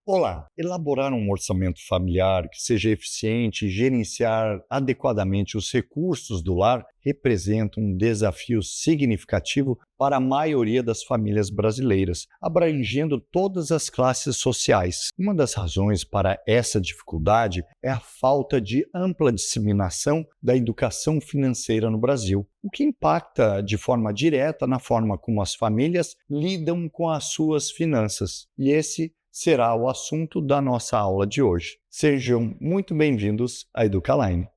Olá, elaborar um orçamento familiar que seja eficiente e gerenciar adequadamente os recursos do lar representa um desafio significativo para a maioria das famílias brasileiras, abrangendo todas as classes sociais. Uma das razões para essa dificuldade é a falta de ampla disseminação da educação financeira no Brasil, o que impacta de forma direta na forma como as famílias lidam com as suas finanças. E esse será o assunto da nossa aula de hoje. Sejam muito bem-vindos à Educaline.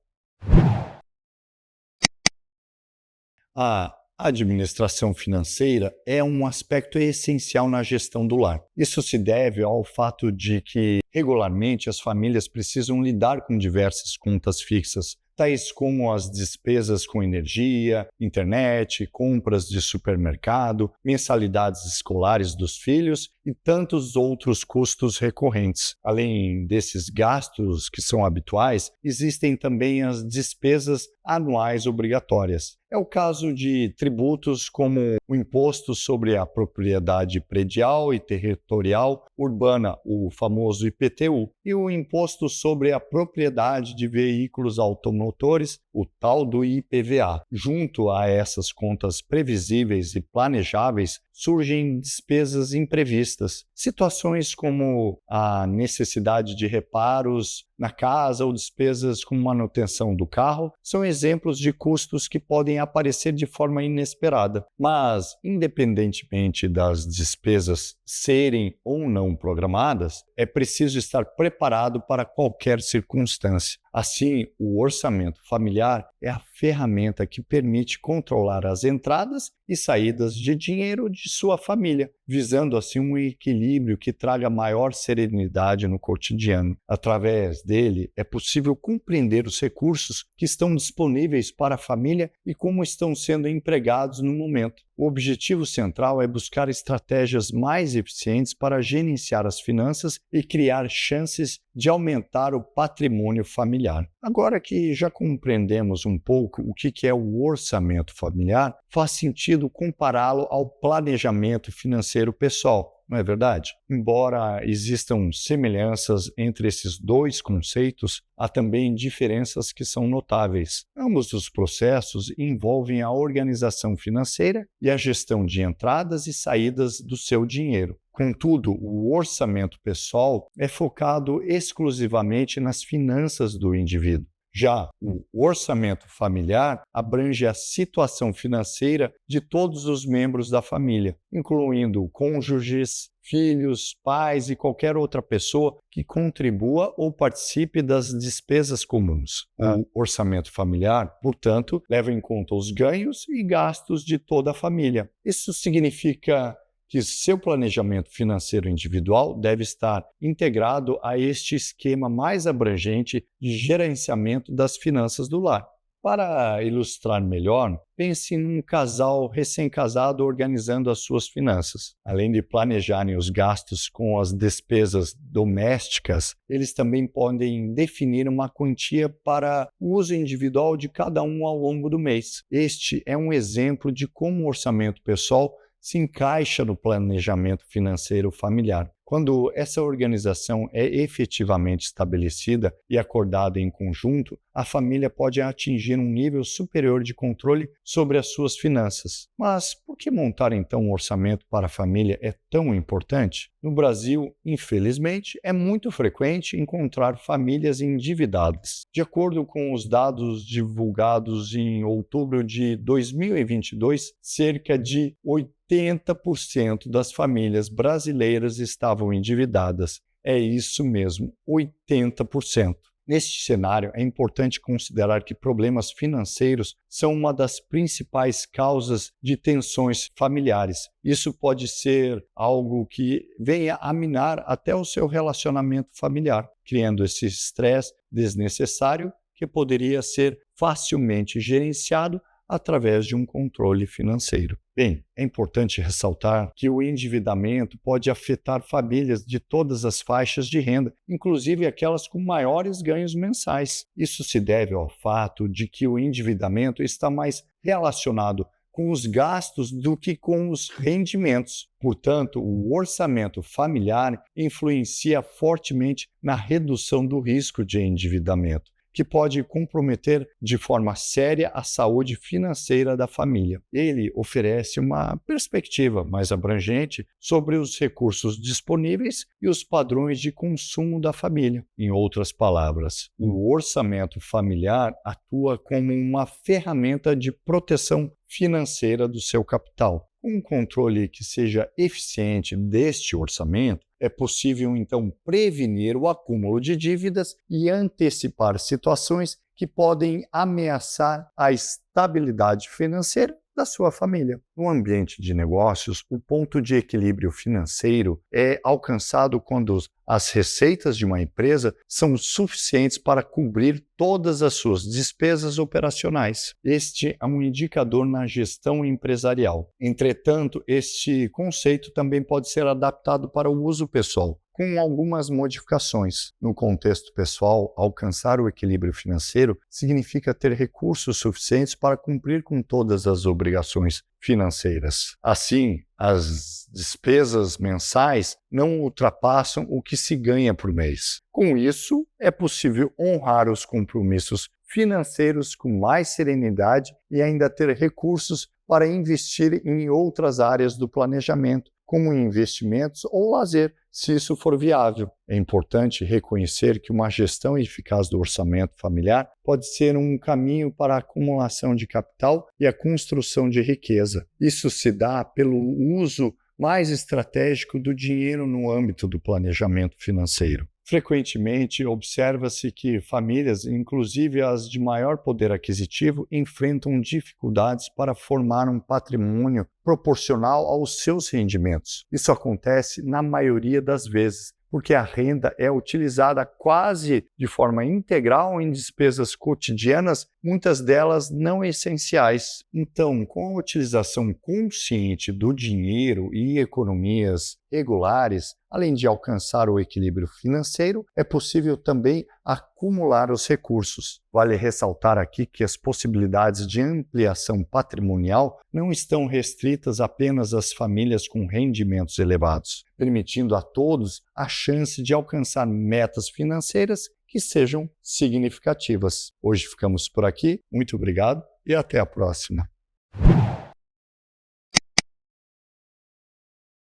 A administração financeira é um aspecto essencial na gestão do lar. Isso se deve ao fato de que, regularmente, as famílias precisam lidar com diversas contas fixas, tais como as despesas com energia, internet, compras de supermercado, mensalidades escolares dos filhos e tantos outros custos recorrentes. Além desses gastos que são habituais, existem também as despesas anuais obrigatórias. É o caso de tributos como o Imposto sobre a Propriedade Predial e Territorial Urbana, o famoso IPTU, e o Imposto sobre a Propriedade de Veículos Automotores, o tal do IPVA. Junto a essas contas previsíveis e planejáveis, surgem despesas imprevistas. Situações como a necessidade de reparos na casa ou despesas com manutenção do carro são exemplos de custos que podem aparecer de forma inesperada. Mas, independentemente das despesas serem ou não programadas, é preciso estar preparado para qualquer circunstância. Assim, o orçamento familiar é a ferramenta que permite controlar as entradas e saídas de dinheiro de sua família, visando assim um equilíbrio que traga maior serenidade no cotidiano. Através dele, é possível compreender os recursos que estão disponíveis para a família e como estão sendo empregados no momento. O objetivo central é buscar estratégias mais eficientes para gerenciar as finanças e criar chances de aumentar o patrimônio familiar. Agora que já compreendemos um pouco o que é o orçamento familiar, faz sentido compará-lo ao planejamento financeiro pessoal. Não é verdade? Embora existam semelhanças entre esses dois conceitos, há também diferenças que são notáveis. Ambos os processos envolvem a organização financeira e a gestão de entradas e saídas do seu dinheiro. Contudo, o orçamento pessoal é focado exclusivamente nas finanças do indivíduo. Já o orçamento familiar abrange a situação financeira de todos os membros da família, incluindo cônjuges, filhos, pais e qualquer outra pessoa que contribua ou participe das despesas comuns. O orçamento familiar, portanto, leva em conta os ganhos e gastos de toda a família. Isso significa que seu planejamento financeiro individual deve estar integrado a este esquema mais abrangente de gerenciamento das finanças do lar. Para ilustrar melhor, pense num casal recém-casado organizando as suas finanças. Além de planejarem os gastos com as despesas domésticas, eles também podem definir uma quantia para o uso individual de cada um ao longo do mês. Este é um exemplo de como o orçamento pessoal se encaixa no planejamento financeiro familiar. Quando essa organização é efetivamente estabelecida e acordada em conjunto, a família pode atingir um nível superior de controle sobre as suas finanças. Mas por que montar então um orçamento para a família é tão importante? No Brasil, infelizmente, é muito frequente encontrar famílias endividadas. De acordo com os dados divulgados em outubro de 2022, cerca de 80% das famílias brasileiras estavam endividadas. É isso mesmo, 80%. Neste cenário, é importante considerar que problemas financeiros são uma das principais causas de tensões familiares. Isso pode ser algo que venha a minar até o seu relacionamento familiar, criando esse estresse desnecessário que poderia ser facilmente gerenciado através de um controle financeiro. Bem, é importante ressaltar que o endividamento pode afetar famílias de todas as faixas de renda, inclusive aquelas com maiores ganhos mensais. Isso se deve ao fato de que o endividamento está mais relacionado com os gastos do que com os rendimentos. Portanto, o orçamento familiar influencia fortemente na redução do risco de endividamento, que pode comprometer de forma séria a saúde financeira da família. Ele oferece uma perspectiva mais abrangente sobre os recursos disponíveis e os padrões de consumo da família. Em outras palavras, o orçamento familiar atua como uma ferramenta de proteção financeira do seu capital. Com um controle que seja eficiente deste orçamento, é possível, então, prevenir o acúmulo de dívidas e antecipar situações que podem ameaçar a estabilidade financeira da sua família. No ambiente de negócios, o ponto de equilíbrio financeiro é alcançado quando as receitas de uma empresa são suficientes para cobrir todas as suas despesas operacionais. Este é um indicador na gestão empresarial. Entretanto, este conceito também pode ser adaptado para o uso pessoal, com algumas modificações. No contexto pessoal, alcançar o equilíbrio financeiro significa ter recursos suficientes para cumprir com todas as obrigações financeiras. Assim, as despesas mensais não ultrapassam o que se ganha por mês. Com isso, é possível honrar os compromissos financeiros com mais serenidade e ainda ter recursos para investir em outras áreas do planejamento, como investimentos ou lazer, se isso for viável. É importante reconhecer que uma gestão eficaz do orçamento familiar pode ser um caminho para a acumulação de capital e a construção de riqueza. Isso se dá pelo uso mais estratégico do dinheiro no âmbito do planejamento financeiro. Frequentemente, observa-se que famílias, inclusive as de maior poder aquisitivo, enfrentam dificuldades para formar um patrimônio proporcional aos seus rendimentos. Isso acontece na maioria das vezes, porque a renda é utilizada quase de forma integral em despesas cotidianas, muitas delas não essenciais. Então, com a utilização consciente do dinheiro e economias regulares, além de alcançar o equilíbrio financeiro, é possível também acumular os recursos. Vale ressaltar aqui que as possibilidades de ampliação patrimonial não estão restritas apenas às famílias com rendimentos elevados, permitindo a todos a chance de alcançar metas financeiras que sejam significativas. Hoje ficamos por aqui, muito obrigado e até a próxima.